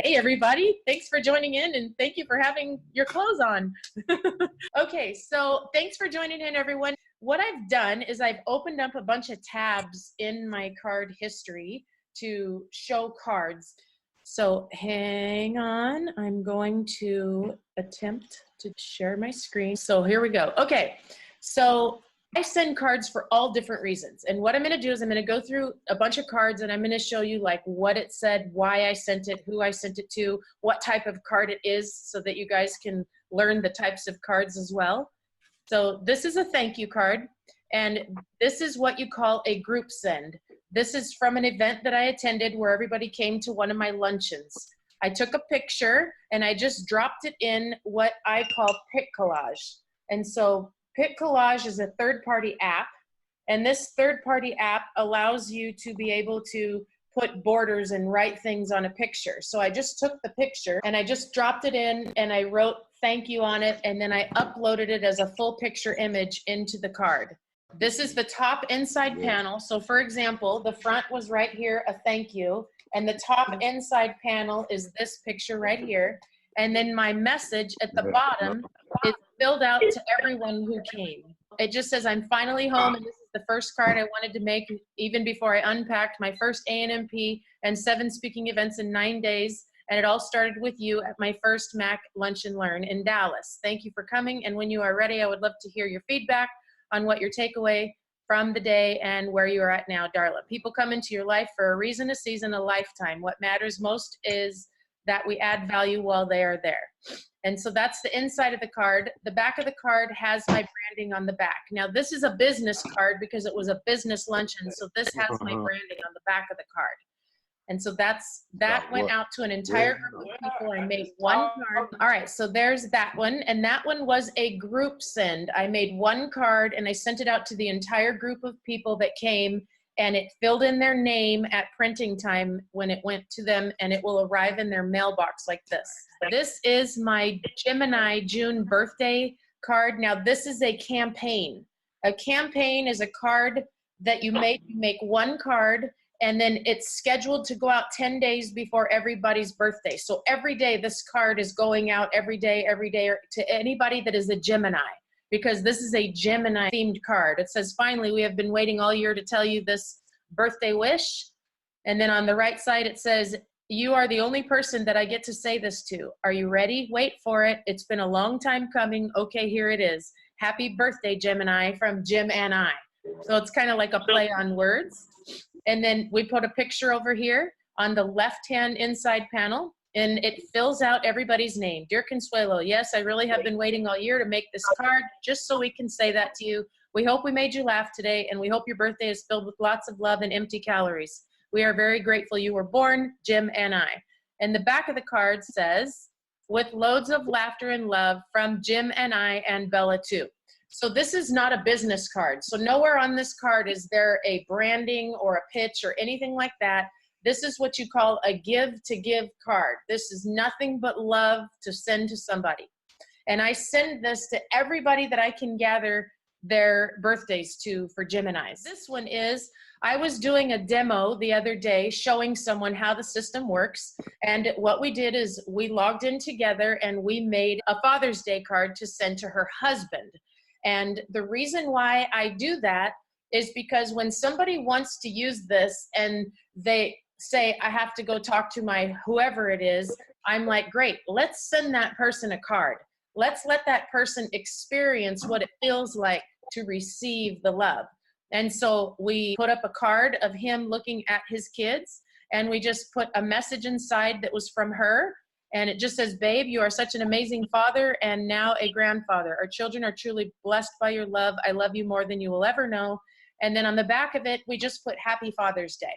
Hey everybody, thanks for joining in and thank you for having your clothes on. Okay, so thanks for joining in everyone. What I've done is I've opened up a bunch of tabs in my card history to show cards. So hang on, I'm going to attempt to share my screen. So here we go. Okay, so I send cards for all different reasons. And what I'm going to do is I'm going to go through a bunch of cards and I'm going to show you like what it said, why I sent it, who I sent it to, what type of card it is so that you guys can learn the types of cards as well. So this is a thank you card and this is what you call a group send. This is from an event that I attended where everybody came to one of my luncheons. I took a picture and I just dropped it in what I call Pic Collage. And so Pic Collage is a third-party app, and this third-party app allows you to be able to put borders and write things on a picture. So I just took the picture and I just dropped it in and I wrote thank you on it, and then I uploaded it as a full picture image into the card. This is the top inside panel. So for example, the front was right here, a thank you, and the top inside panel is this picture right here. And then my message at the bottom is filled out to everyone who came. It just says, I'm finally home, and this is the first card I wanted to make even before I unpacked my first A&MP and 7 speaking events in 9 days. And it all started with you at my first MAC Lunch and Learn in Dallas. Thank you for coming, and when you are ready, I would love to hear your feedback on what your takeaway from the day and where you are at now, Darla. People come into your life for a reason, a season, a lifetime. What matters most is that we add value while they are there. And so that's the inside of the card. The back of the card has my branding on the back. Now this is a business card because it was a business luncheon, so this has my branding on the back of the card. And so that went out to an entire group of people. I made one card. All right, so there's that one, and that one was a group send. I made one card and I sent it out to the entire group of people that came, and it filled in their name at printing time when it went to them, and it will arrive in their mailbox like this. This is my Gemini June birthday card. Now this is a campaign. A campaign is a card that you make one card, and then it's scheduled to go out 10 days before everybody's birthday. So every day this card is going out every day to anybody that is a Gemini, because this is a Gemini themed card. It says, finally, we have been waiting all year to tell you this birthday wish. And then on the right side, it says, you are the only person that I get to say this to. Are you ready? Wait for it. It's been a long time coming. Okay, here it is. Happy birthday, Gemini, from Jim and I. So it's kind of like a play on words. And then we put a picture over here on the left-hand inside panel, and it fills out everybody's name. Dear Consuelo, yes, I really have been waiting all year to make this card just so we can say that to you. We hope we made you laugh today, and we hope your birthday is filled with lots of love and empty calories. We are very grateful you were born, Jim and I. And the back of the card says, with loads of laughter and love from Jim and I and Bella too. So this is not a business card. So nowhere on this card is there a branding or a pitch or anything like that. This is what you call a give to give card. This is nothing but love to send to somebody. And I send this to everybody that I can gather their birthdays to for Geminis. This one is, I was doing a demo the other day showing someone how the system works. And what we did is we logged in together and we made a Father's Day card to send to her husband. And the reason why I do that is because when somebody wants to use this and they say, I have to go talk to my whoever it is, I'm like, great, let's send that person a card. Let's let that person experience what it feels like to receive the love. And so we put up a card of him looking at his kids, and we just put a message inside that was from her. And it just says, babe, you are such an amazing father and now a grandfather. Our children are truly blessed by your love. I love you more than you will ever know. And then on the back of it, we just put Happy Father's Day.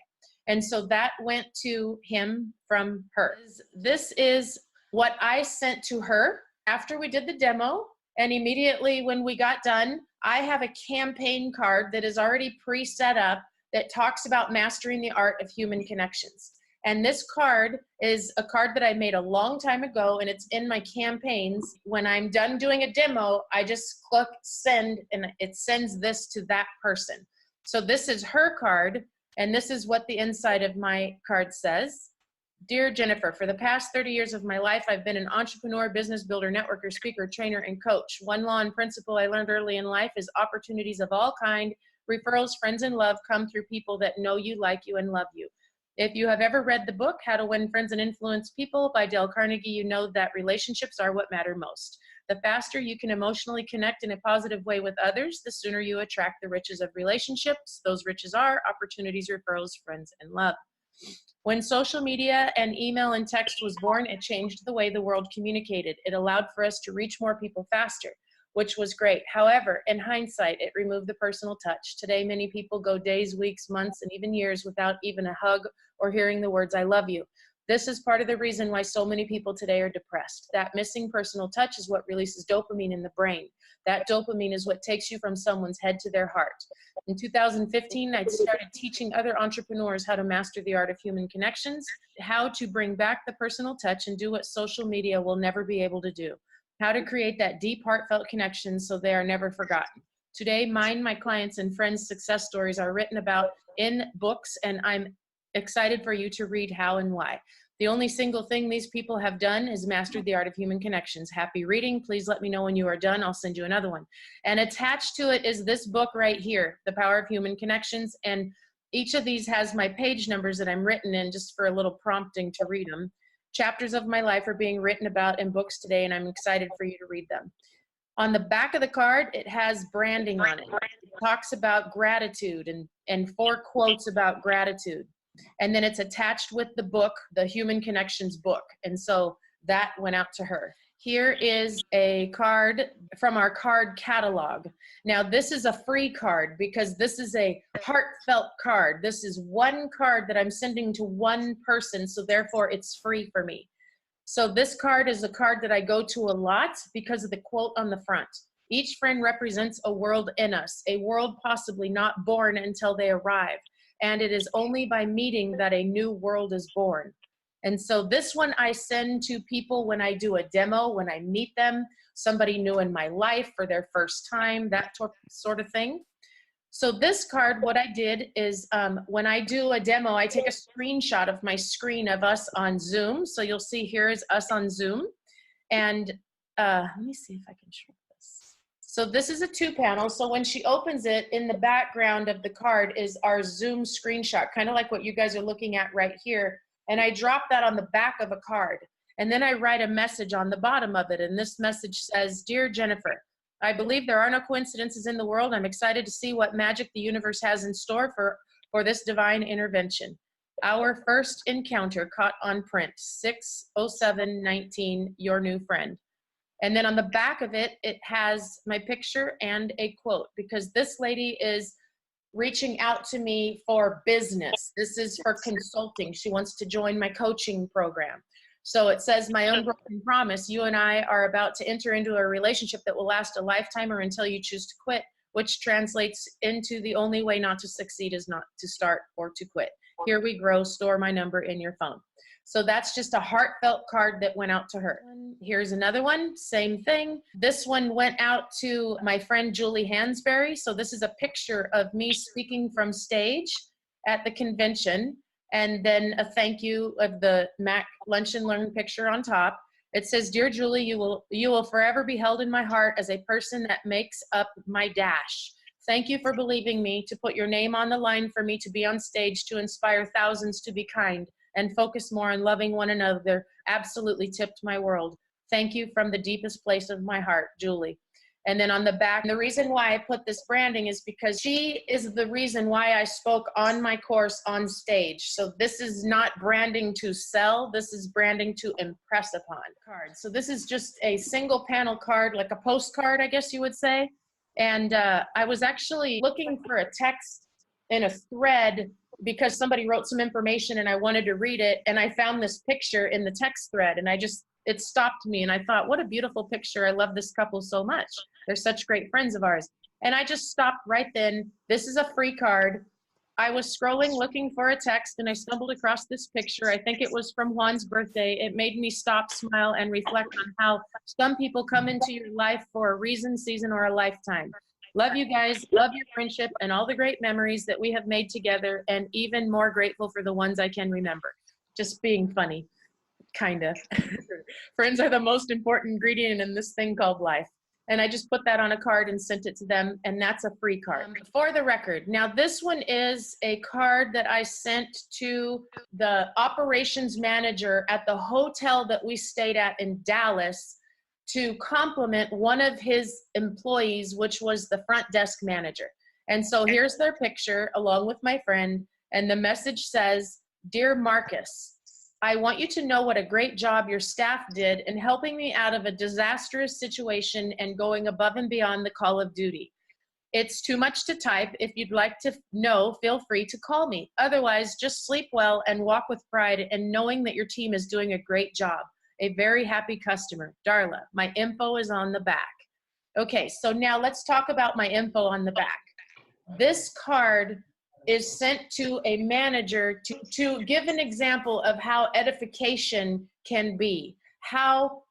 And so that went to him from her. This is what I sent to her after we did the demo. And immediately when we got done, I have a campaign card that is already pre-set up that talks about mastering the art of human connections. And this card is a card that I made a long time ago, and it's in my campaigns. When I'm done doing a demo, I just click send, and it sends this to that person. So this is her card, and this is what the inside of my card says. Dear Jennifer, for the past 30 years of my life, I've been an entrepreneur, business builder, networker, speaker, trainer, and coach. One law and principle I learned early in life is opportunities of all kind, referrals, friends, and love come through people that know you, like you, and love you. If you have ever read the book, How to Win Friends and Influence People by Dale Carnegie, you know that relationships are what matter most. The faster you can emotionally connect in a positive way with others, the sooner you attract the riches of relationships. Those riches are opportunities, referrals, friends, and love. When social media and email and text was born, it changed the way the world communicated. It allowed for us to reach more people faster, which was great. However, in hindsight, it removed the personal touch. Today, many people go days, weeks, months, and even years without even a hug or hearing the words, I love you. This is part of the reason why so many people today are depressed. That missing personal touch is what releases dopamine in the brain. That dopamine is what takes you from someone's head to their heart. In 2015, I started teaching other entrepreneurs how to master the art of human connections, how to bring back the personal touch and do what social media will never be able to do, how to create that deep, heartfelt connection so they are never forgotten. Today, mine, my clients, and friends' success stories are written about in books, and I'm excited for you to read how and why. The only single thing these people have done is mastered the art of human connections. Happy reading. Please let me know when you are done. I'll send you another one. And attached to it is this book right here, The Power of Human Connections. And each of these has my page numbers that I'm written in just for a little prompting to read them. Chapters of my life are being written about in books today, and I'm excited for you to read them. On the back of the card, it has branding on it. It talks about gratitude and 4 quotes about gratitude. And then it's attached with the book, the Human Connections book. And so that went out to her. Here is a card from our card catalog. Now, this is a free card because this is a heartfelt card. This is one card that I'm sending to one person, so therefore it's free for me. So this card is a card that I go to a lot because of the quote on the front. Each friend represents a world in us, a world possibly not born until they arrive. And it is only by meeting that a new world is born. And so this one I send to people when I do a demo, when I meet them, somebody new in my life for their first time, that sort of thing. So this card, what I did is when I do a demo, I take a screenshot of my screen of us on Zoom. So you'll see here is us on Zoom. And let me see if I can show this. So this is a 2-panel. So when she opens it, in the background of the card is our Zoom screenshot, kind of like what you guys are looking at right here. And I drop that on the back of a card. And then I write a message on the bottom of it. And this message says, Dear Jennifer, I believe there are no coincidences in the world. I'm excited to see what magic the universe has in store for this divine intervention. Our first encounter caught on print, 6/07/19, your new friend. And then on the back of it, it has my picture and a quote, because this lady is reaching out to me for business. This is for consulting. She wants to join my coaching program. So it says, my unbroken promise, you and I are about to enter into a relationship that will last a lifetime or until you choose to quit, which translates into the only way not to succeed is not to start or to quit. Here we grow, store my number in your phone. So that's just a heartfelt card that went out to her. Here's another one, same thing. This one went out to my friend Julie Hansberry. So this is a picture of me speaking from stage at the convention, and then a thank you of the Mac Lunch and Learn picture on top. It says, Dear Julie, you will forever be held in my heart as a person that makes up my dash. Thank you for believing me, to put your name on the line for me to be on stage, to inspire thousands to be kind and focus more on loving one another. Absolutely tipped my world. Thank you from the deepest place of my heart, Julie. And then on the back, the reason why I put this branding is because she is the reason why I spoke on my course on stage. So this is not branding to sell. This is branding to impress upon. So this is just a single panel card, like a postcard, I guess you would say. And I was actually looking for a text in a thread because somebody wrote some information and I wanted to read it. And I found this picture in the text thread, and it stopped me. And I thought, what a beautiful picture. I love this couple so much. They're such great friends of ours. And I just stopped right then. This is a free card. I was scrolling, looking for a text, and I stumbled across this picture. I think it was from Juan's birthday. It made me stop, smile, and reflect on how some people come into your life for a reason, season, or a lifetime. Love you guys, love your friendship, and all the great memories that we have made together, and even more grateful for the ones I can remember. just being funny, kind of. Friends are the most important ingredient in this thing called life. And I just put that on a card and sent it to them, and that's a free card. For the record, now this one is a card that I sent to the operations manager at the hotel that we stayed at in Dallas to compliment one of his employees, which was the front desk manager. And so here's their picture along with my friend, and the message says, "Dear Marcus, I want you to know what a great job your staff did in helping me out of a disastrous situation and going above and beyond the call of duty. It's too much to type. If you'd like to know, feel free to call me. Otherwise, just sleep well and walk with pride and knowing that your team is doing a great job. A very happy customer, Darla. My info is on the back." Okay, so now let's talk about my info on the back. This card is sent to a manager to give an example of how edification can be, how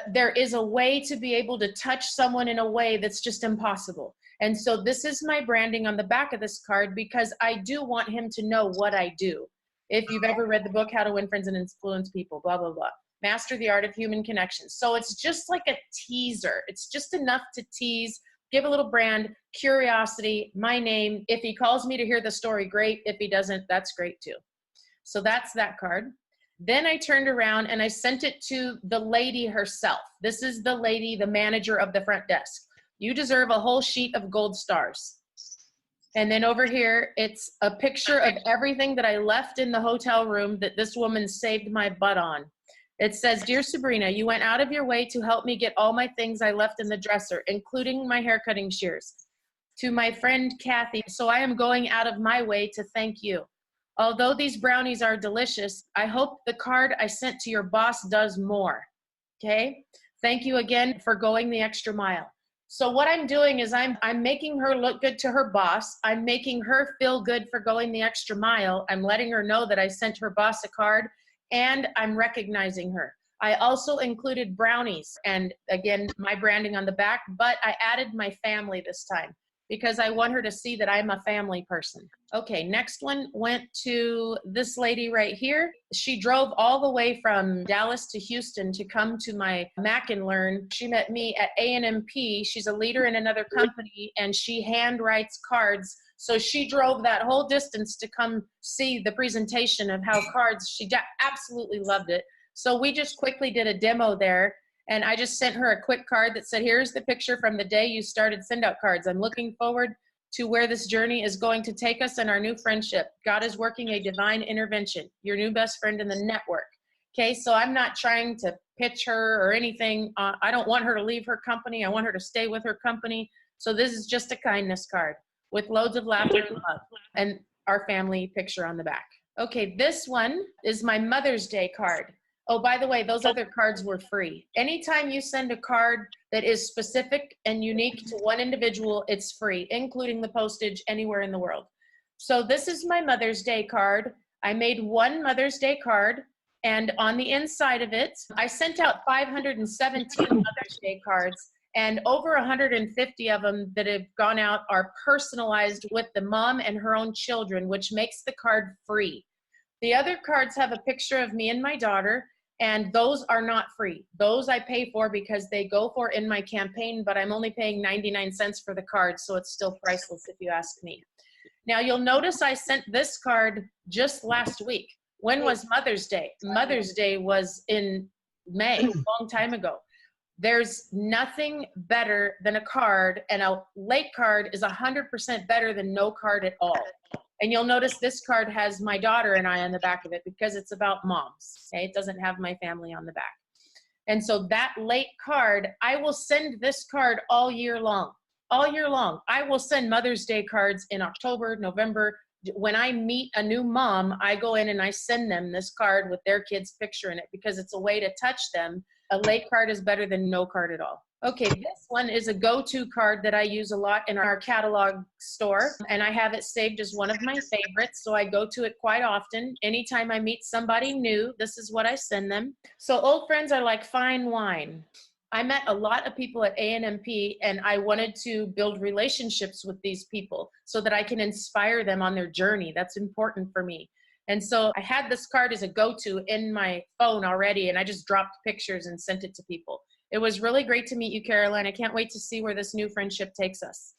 there is a way to be able to touch someone in a way that's just impossible. And so this is my branding on the back of this card because I do want him to know what I do. If you've ever read the book, How to Win Friends and Influence People, blah, blah, blah. Master the Art of Human Connection. So it's just like a teaser. It's just enough to tease, give a little brand, curiosity, my name. If he calls me to hear the story, great. If he doesn't, that's great too. So that's that card. Then I turned around and I sent it to the lady herself. This is the lady, the manager of the front desk. You deserve a whole sheet of gold stars. And then over here, it's a picture of everything that I left in the hotel room that this woman saved my butt on. It says, "Dear Sabrina, you went out of your way to help me get all my things I left in the dresser, including my hair cutting shears. To my friend Kathy, so I am going out of my way to thank you. Although these brownies are delicious, I hope the card I sent to your boss does more." Okay? Thank you again for going the extra mile. So what I'm doing is I'm making her look good to her boss. I'm making her feel good for going the extra mile. I'm letting her know that I sent her boss a card, and I'm recognizing her. I also included brownies, and again, my branding on the back, but I added my family this time because I want her to see that I'm a family person. Okay, next one went to this lady right here. She drove all the way from Dallas to Houston to come to my Mac and Learn. She met me at A&MP. She's a leader in another company, and she hand writes cards. So she drove that whole distance to come see the presentation of how cards, she absolutely loved it. So we just quickly did a demo there. And I just sent her a quick card that said, "Here's the picture from the day you started send out cards. I'm looking forward to where this journey is going to take us and our new friendship. God is working a divine intervention. Your new best friend in the network." Okay, so I'm not trying to pitch her or anything. I don't want her to leave her company. I want her to stay with her company. So this is just a kindness card with loads of laughter and love and our family picture on the back. Okay, this one is my Mother's Day card. Oh, by the way, those other cards were free. Anytime you send a card that is specific and unique to one individual, it's free, including the postage anywhere in the world. So this is my Mother's Day card. I made one Mother's Day card, and on the inside of it, I sent out 517 Mother's Day cards, and over 150 of them that have gone out are personalized with the mom and her own children, which makes the card free. The other cards have a picture of me and my daughter, and those are not free. Those I pay for because they go for in my campaign, but I'm only paying 99 cents for the card, so it's still priceless if you ask me. Now you'll notice I sent this card just last week. When was Mother's Day? Mother's Day was in May, a long time ago. There's nothing better than a card, and a late card is 100% better than no card at all. And you'll notice this card has my daughter and I on the back of it because it's about moms. Okay? It doesn't have my family on the back. And so that late card, I will send this card all year long. All year long. I will send Mother's Day cards in October, November. When I meet a new mom, I go in and I send them this card with their kid's picture in it because it's a way to touch them. A late card is better than no card at all. Okay, this one is a go-to card that I use a lot in our catalog store, and I have it saved as one of my favorites, so I go to it quite often. Anytime I meet somebody new, this is what I send them. So old friends are like fine wine. I met a lot of people at A&MP, and I wanted to build relationships with these people so that I can inspire them on their journey. That's important for me. And so I had this card as a go-to in my phone already, and I just dropped pictures and sent it to people. It was really great to meet you, Caroline. I can't wait to see where this new friendship takes us.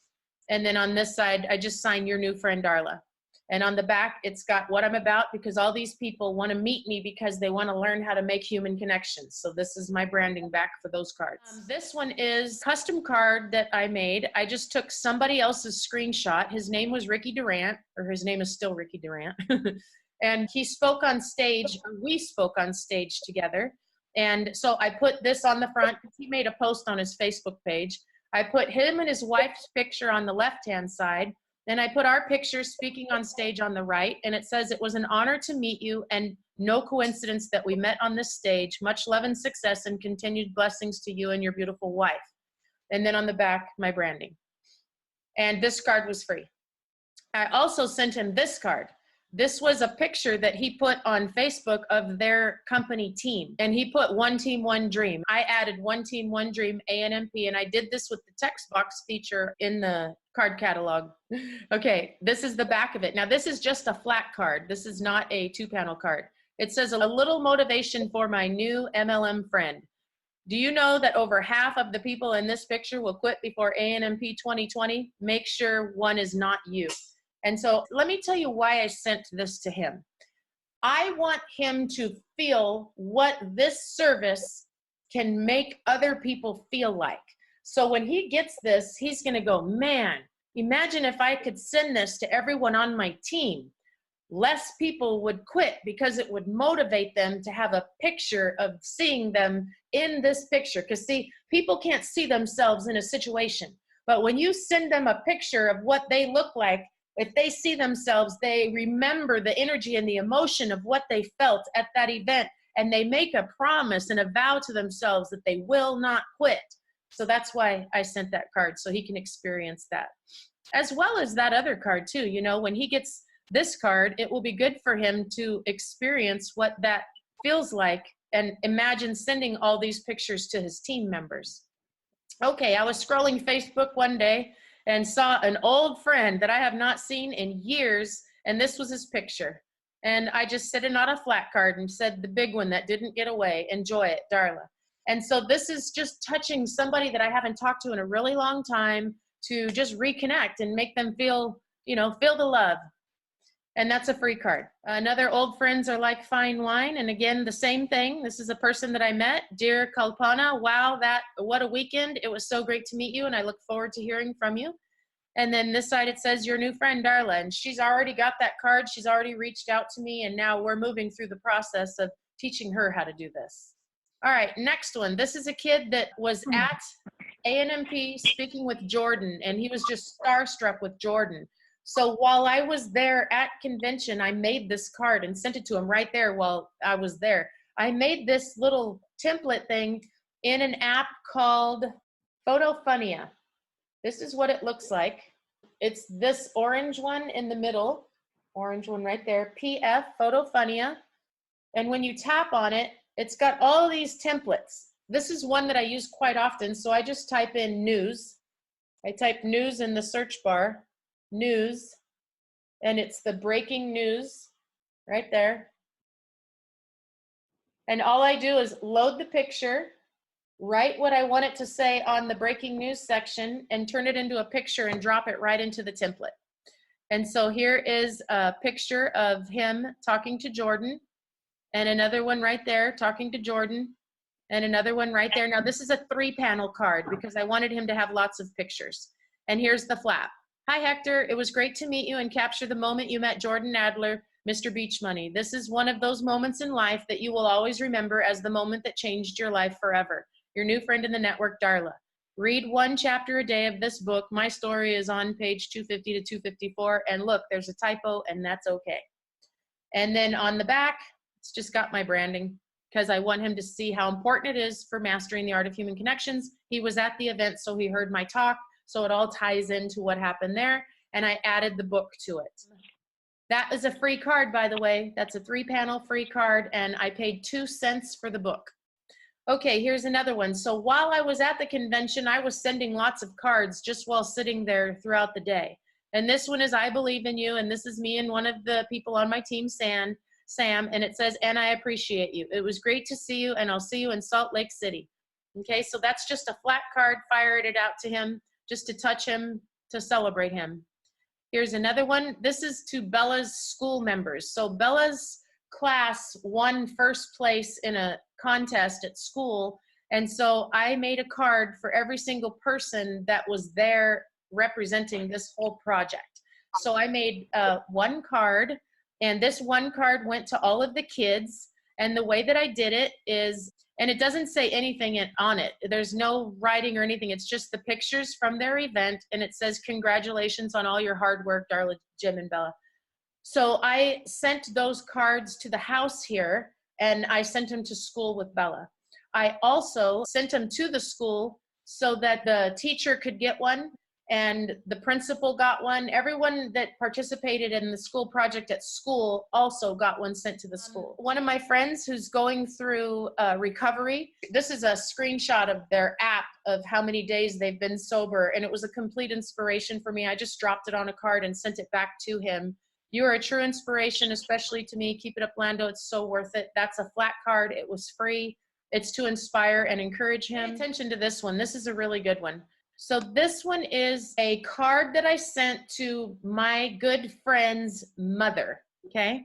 And then on this side, I just signed your new friend, Darla. And on the back, it's got what I'm about, because all these people want to meet me because they want to learn how to make human connections. So this is my branding back for those cards. This one is a custom card that I made. I just took somebody else's screenshot. His name was Ricky Durant, or his name is still Ricky Durant. And he spoke on stage, or we spoke on stage together. And so I put this on the front. He made a post on his Facebook page. I put him and his wife's picture on the left-hand side. Then I put our picture speaking on stage on the right, and it says, "It was an honor to meet you, and no coincidence that we met on this stage. Much love and success and continued blessings to you and your beautiful wife." And then on the back, my branding. And this card was free. I also sent him this card. This was a picture that he put on Facebook of their company team. And he put "One Team, One Dream." I added "One Team, One Dream," ANMP, and I did this with the text box feature in the card catalog. Okay, this is the back of it. Now, this is just a flat card. This is not a 2-panel card. It says, "A little motivation for my new MLM friend. Do you know that over half of the people in this picture will quit before ANMP 2020? Make sure one is not you." And so let me tell you why I sent this to him. I want him to feel what this service can make other people feel like. So when he gets this, he's going to go, "Man, imagine if I could send this to everyone on my team. Less people would quit because it would motivate them to have a picture of seeing them in this picture." Because see, people can't see themselves in a situation. But when you send them a picture of what they look like, if they see themselves, they remember the energy and the emotion of what they felt at that event, and they make a promise and a vow to themselves that they will not quit. So that's why I sent that card, so he can experience that. As well as that other card too. You know, when he gets this card, it will be good for him to experience what that feels like and imagine sending all these pictures to his team members. Okay, I was scrolling Facebook one day and saw an old friend that I have not seen in years, and this was his picture. And I just set it on a flat card and said, "The big one that didn't get away, enjoy it, Darla." And so this is just touching somebody that I haven't talked to in a really long time, to just reconnect and make them feel, you know, feel the love. And that's a free card. Another "Old friends are like fine wine." And again, the same thing. This is a person that I met. "Dear Kalpana, wow, what a weekend. It was so great to meet you, and I look forward to hearing from you." And then this side, it says, "Your new friend, Darla." And she's already got that card. She's already reached out to me, and now we're moving through the process of teaching her how to do this. All right, next one. This is a kid that was at ANMP speaking with Jordan, and he was just starstruck with Jordan. So while I was there at convention, I made this card and sent it to him right there while I was there. I made this little template thing in an app called Photofunia. This is what it looks like. It's this orange one in the middle, orange one right there, PF, Photofunia. And when you tap on it, it's got all these templates. This is one that I use quite often, so I just type in news. I type news in the search bar. News, and it's the breaking news right there. And all I do is load the picture, write what I want it to say on the breaking news section, and turn it into a picture and drop it right into the template. And so here is a picture of him talking to Jordan, and another one right there talking to Jordan, and another one right there. Now this is a 3-panel card because I wanted him to have lots of pictures. And here's the flap. "Hi, Hector. It was great to meet you and capture the moment you met Jordan Adler, Mr. Beach Money. This is one of those moments in life that you will always remember as the moment that changed your life forever. Your new friend in the network, Darla. Read 1 chapter a day of this book. My story is on page 250 to 254. And look, there's a typo, and that's okay." And then on the back, it's just got my branding because I want him to see how important it is for mastering the art of human connections. He was at the event, so he heard my talk. So it all ties into what happened there, and I added the book to it. That is a free card, by the way. That's a 3-panel free card, and I paid 2 cents for the book. Okay, here's another one. So while I was at the convention, I was sending lots of cards just while sitting there throughout the day. And this one is "I believe in you," and this is me and one of the people on my team, San. Sam, and it says, and I appreciate you. It was great to see you, and I'll see you in Salt Lake City. Okay, so that's just a flat card, fired it out to him, just to touch him, to celebrate him. Here's another one. This is to Bella's school members. So Bella's class won first place in a contest at school, and so I made a card for every single person that was there representing this whole project. So I made one card, and this one card went to all of the kids. And the way that I did it is, and it doesn't say anything on it. There's no writing or anything. It's just the pictures from their event, and it says, congratulations on all your hard work, Darla, Jim, and Bella. So I sent those cards to the house here, and I sent them to school with Bella. I also sent them to the school so that the teacher could get one, and the principal got one. Everyone that participated in the school project at school also got one sent to the school. One of my friends who's going through recovery, this is a screenshot of their app of how many days they've been sober, and it was a complete inspiration for me. I just dropped it on a card and sent it back to him. You are a true inspiration, especially to me. Keep it up, Lando. It's so worth it. That's a flat card. It was free. It's to inspire and encourage him. Pay attention to this one. This is a really good one. So this one is a card that I sent to my good friend's mother, okay?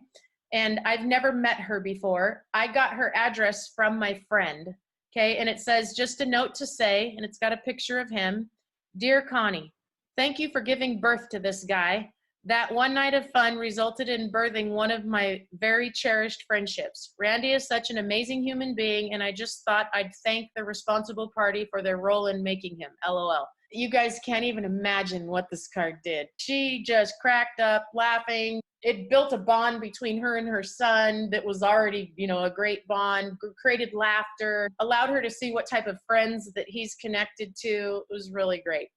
And I've never met her before. I got her address from my friend, okay? And it says, just a note to say, and it's got a picture of him. Dear Connie, thank you for giving birth to this guy. That one night of fun resulted in birthing one of my very cherished friendships. Randy is such an amazing human being, and I just thought I'd thank the responsible party for their role in making him. LOL. You guys can't even imagine what this card did. She just cracked up laughing. It built a bond between her and her son that was already, you know, a great bond, created laughter, allowed her to see what type of friends that he's connected to. It was really great.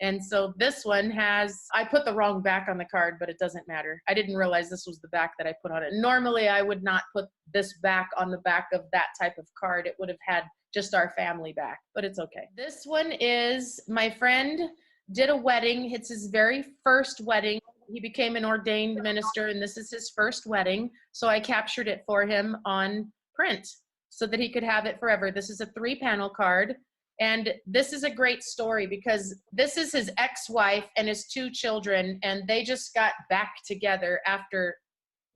And so this one has, I put the wrong back on the card, but it doesn't matter. I didn't realize this was the back that I put on it. Normally, I would not put this back on the back of that type of card. It would have had just our family back, but it's okay. This one is, my friend did a wedding. It's his very first wedding. He became an ordained minister, and this is his first wedding. So I captured it for him on print so that he could have it forever. This is a 3-panel card. And this is a great story because this is his ex-wife and his 2 children, and they just got back together after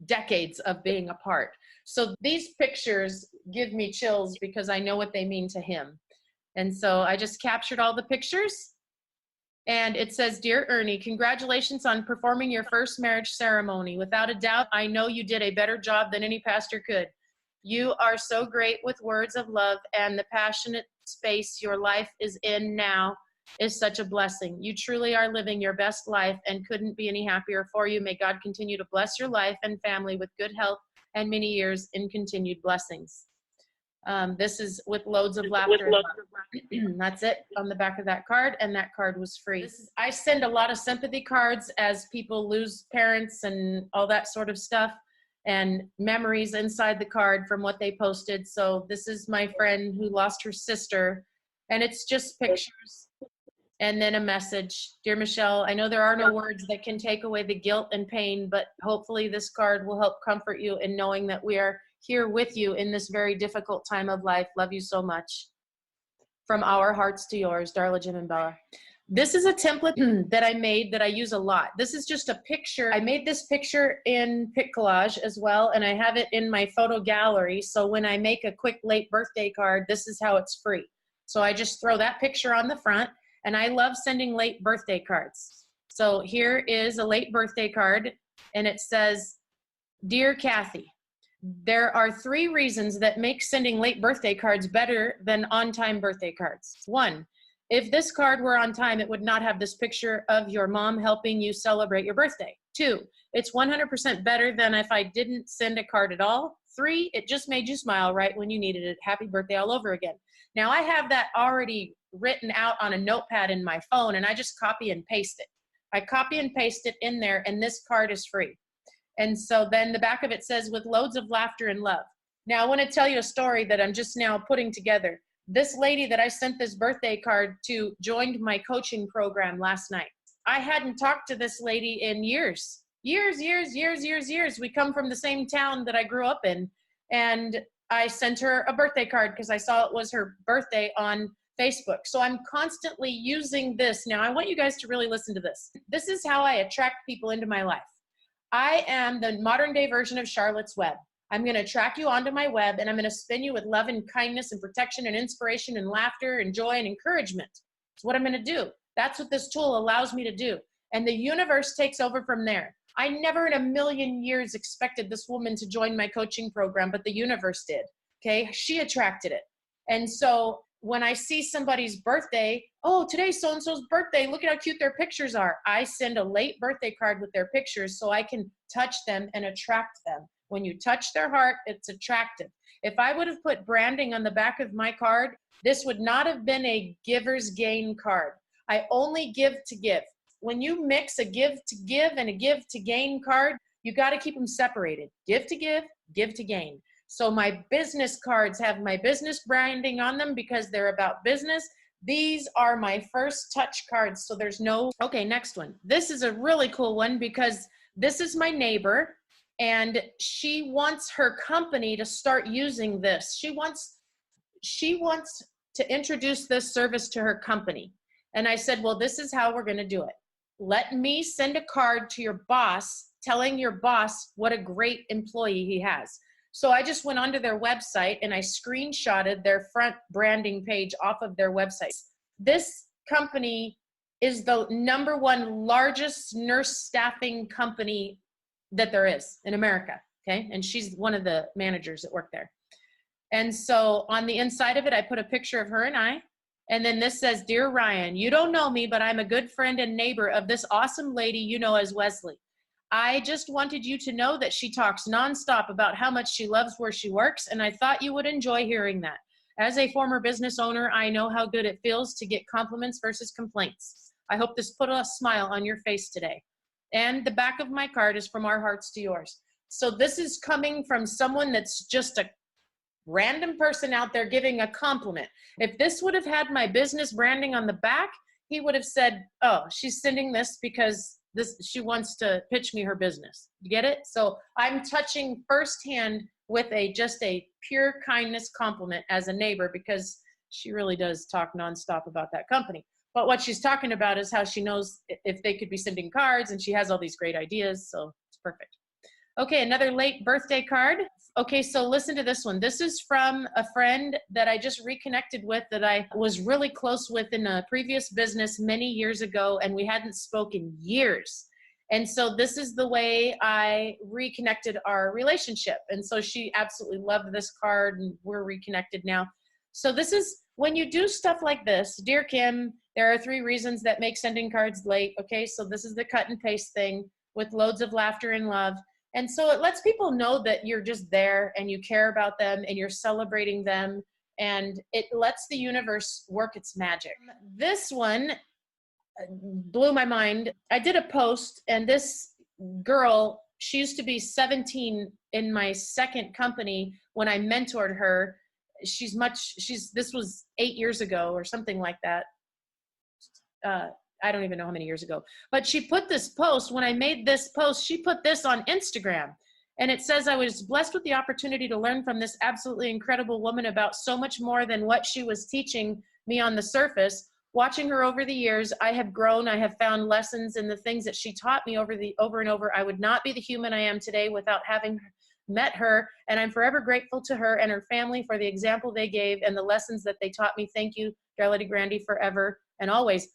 decades of being apart. So these pictures give me chills because I know what they mean to him. And so I just captured all the pictures. And it says, Dear Ernie, congratulations on performing your first marriage ceremony. Without a doubt, I know you did a better job than any pastor could. You are so great with words of love, and the passionate space your life is in now is such a blessing. You truly are living your best life and couldn't be any happier for you. May God continue to bless your life and family with good health and many years in continued blessings. This is with loads of laughter. That's it on the back of that card, and that card was free. I send a lot of sympathy cards as people lose parents and all that sort of stuff, and memories inside the card from what they posted. So this is my friend who lost her sister, and it's just pictures and then a message. Dear Michelle, I know there are no words that can take away the guilt and pain, but hopefully this card will help comfort you in knowing that we are here with you in this very difficult time of life. Love you so much. From our hearts to yours, Darla, Jim, and Bella. This is a template that I made that I use a lot. This is just a picture. I made this picture in Pic Collage as well, and I have it in my photo gallery. So when I make a quick late birthday card, this is how it's free. So I just throw that picture on the front, and I love sending late birthday cards. So here is a late birthday card, and it says, Dear Kathy, there are 3 reasons that make sending late birthday cards better than on-time birthday cards. 1, if this card were on time, it would not have this picture of your mom helping you celebrate your birthday. 2, it's 100% better than if I didn't send a card at all. 3, it just made you smile right when you needed it. Happy birthday all over again. Now I have that already written out on a notepad in my phone, and I just copy and paste it. I copy and paste it in there, and this card is free. And so then the back of it says, with loads of laughter and love. Now I want to tell you a story that I'm just now putting together. This lady that I sent this birthday card to joined my coaching program last night. I hadn't talked to this lady in years. years. We come from the same town that I grew up in. And I sent her a birthday card because I saw it was her birthday on Facebook. So I'm constantly using this. Now, I want you guys to really listen to this. This is how I attract people into my life. I am the modern day version of Charlotte's Web. I'm going to track you onto my web, and I'm going to spin you with love and kindness and protection and inspiration and laughter and joy and encouragement. It's what I'm going to do. That's what this tool allows me to do. And the universe takes over from there. I never in a million years expected this woman to join my coaching program, but the universe did. Okay. She attracted it. And so when I see somebody's birthday, oh, today's so-and-so's birthday, look at how cute their pictures are. I send a late birthday card with their pictures so I can touch them and attract them. When you touch their heart, it's attractive. If I would have put branding on the back of my card, this would not have been a giver's gain card. I only give to give. When you mix a give to give and a give to gain card, you got to keep them separated. Give to gain. So my business cards have my business branding on them because they're about business. These are my first touch cards. So there's no, okay, next one. This is a really cool one because this is my neighbor and she wants her company to start using this. She wants to introduce this service to her company. And I said, well, this is how we're going to do it. Let me send a card to your boss telling your boss what a great employee he has. So I just went onto their website and I screenshotted their front branding page off of their website. This company is the #1 largest nurse staffing company that there is in America. Okay. And she's one of the managers that work there. And so on the inside of it, I put a picture of her and I. And then this says, Dear Ryan, you don't know me, but I'm a good friend and neighbor of this awesome lady you know as Wesley. I just wanted you to know that she talks nonstop about how much she loves where she works, and I thought you would enjoy hearing that. As a former business owner, I know how good it feels to get compliments versus complaints. I hope this put a smile on your face today. And the back of my card is From Our Hearts to Yours. So this is coming from someone that's just a random person out there giving a compliment. If this would have had my business branding on the back, he would have said, oh, she's sending this because she wants to pitch me her business. You get it? So I'm touching firsthand with just a pure kindness compliment as a neighbor because she really does talk nonstop about that company. But what she's talking about is how she knows if they could be sending cards, and she has all these great ideas. So it's perfect. Okay, another late birthday card. Okay, so listen to this one. This is from a friend that I just reconnected with that I was really close with in a previous business many years ago, and we hadn't spoken years. And so this is the way I reconnected our relationship. And so she absolutely loved this card, and we're reconnected now. So this is when you do stuff like this. Dear Kim, there are 3 reasons that make sending cards late. Okay, so this is the cut and paste thing with loads of laughter and love. And so it lets people know that you're just there and you care about them and you're celebrating them, and it lets the universe work its magic. This one blew my mind. I did a post, and this girl, she used to be 17 in my second company when I mentored her. This was 8 years ago or something like that. I don't even know how many years ago, but she put this post. When I made this post, she put this on Instagram, and it says, I was blessed with the opportunity to learn from this absolutely incredible woman about so much more than what she was teaching me on the surface. Watching her over the years, I have grown. I have found lessons in the things that she taught me over and over. I would not be the human I am today without having met her, and I'm forever grateful to her and her family for the example they gave and the lessons that they taught me. Thank you, Darla DeGrande, forever and always.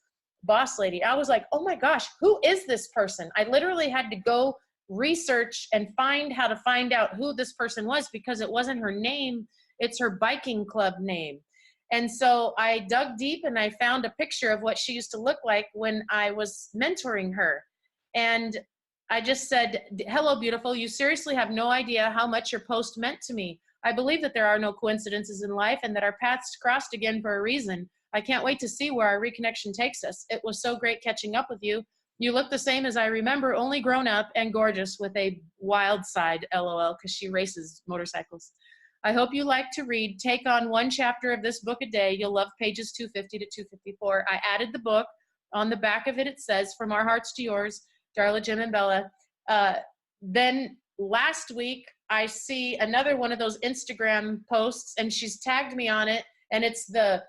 Boss lady. I was like, oh my gosh, who is this person? I literally had to go research and find how to find out who this person was because it wasn't her name. It's her biking club name. And so I dug deep and I found a picture of what she used to look like when I was mentoring her. And I just said, hello, beautiful. You seriously have no idea how much your post meant to me. I believe that there are no coincidences in life and that our paths crossed again for a reason. I can't wait to see where our reconnection takes us. It was so great catching up with you. You look the same as I remember, only grown up and gorgeous with a wild side, LOL, because she races motorcycles. I hope you like to read. Take on 1 chapter of this book a day. You'll love pages 250 to 254. I added the book. On the back of it, it says, From Our Hearts to Yours, Darla, Jim, and Bella. Then last week, I see another one of those Instagram posts, and she's tagged me on it, and it's the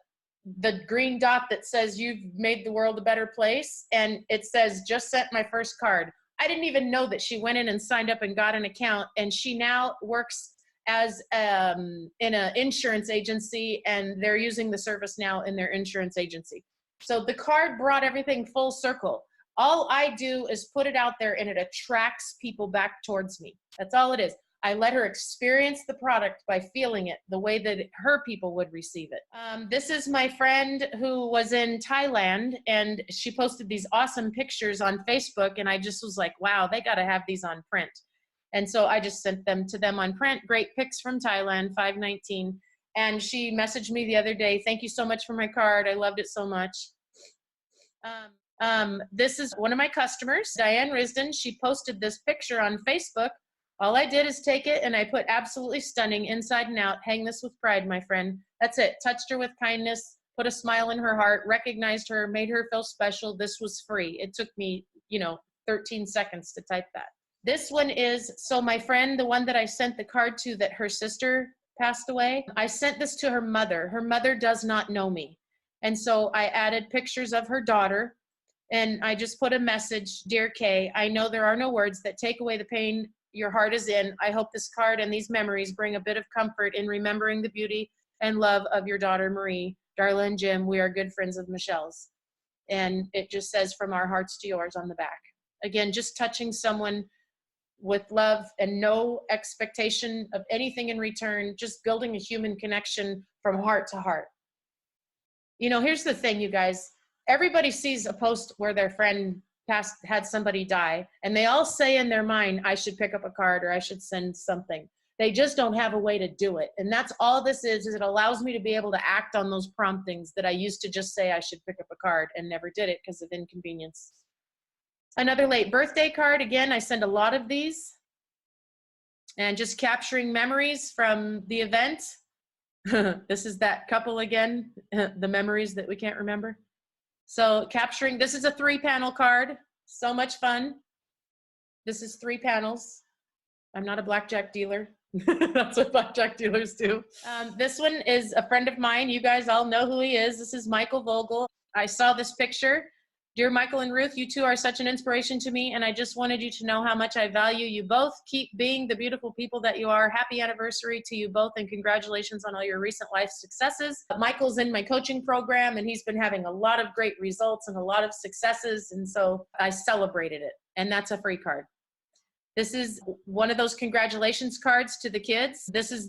green dot that says you've made the world a better place, and it says just sent my first card. I didn't even know that she went in and signed up and got an account, and she now works as in an insurance agency, and they're using the service now in their insurance agency. So the card brought everything full circle. All I do is put it out there, and it attracts people back towards me. That's all it is. I let her experience the product by feeling it the way that her people would receive it. This is my friend who was in Thailand, and she posted these awesome pictures on Facebook, and I just was like, wow, they got to have these on print. And so I just sent them to them on print. Great pics from Thailand, 519. And she messaged me the other day, thank you so much for my card. I loved it so much. This is one of my customers, Diane Risden. She posted this picture on Facebook. All I did is take it and I put absolutely stunning inside and out. Hang this with pride, my friend. That's it. Touched her with kindness, put a smile in her heart, recognized her, made her feel special. This was free. It took me, 13 seconds to type that. This one is, so my friend, the one that I sent the card to that her sister passed away, I sent this to her mother. Her mother does not know me. And so I added pictures of her daughter, and I just put a message, Dear Kay, I know there are no words that take away the pain your heart is in. I hope this card and these memories bring a bit of comfort in remembering the beauty and love of your daughter, Marie. Darla and Jim, we are good friends of Michelle's. And it just says, from our hearts to yours on the back. Again, just touching someone with love and no expectation of anything in return, just building a human connection from heart to heart. Here's the thing, you guys. Everybody sees a post where their friend had somebody die, and they all say in their mind, I should pick up a card or I should send something. They just don't have a way to do it. And that's all this is it allows me to be able to act on those promptings that I used to just say I should pick up a card and never did it because of inconvenience. Another late birthday card. Again, I send a lot of these, and just capturing memories from the event. This is that couple again, the memories that we can't remember. So capturing, this is a 3-panel card. So much fun. This is 3 panels. I'm not a blackjack dealer. That's what blackjack dealers do. This one is a friend of mine. You guys all know who he is. This is Michael Vogel. I saw this picture. Dear Michael and Ruth, you two are such an inspiration to me, and I just wanted you to know how much I value you both. Keep being the beautiful people that you are. Happy anniversary to you both, and congratulations on all your recent life successes. Michael's in my coaching program, and he's been having a lot of great results and a lot of successes, and so I celebrated it, and that's a free card. This is one of those congratulations cards to the kids. This is the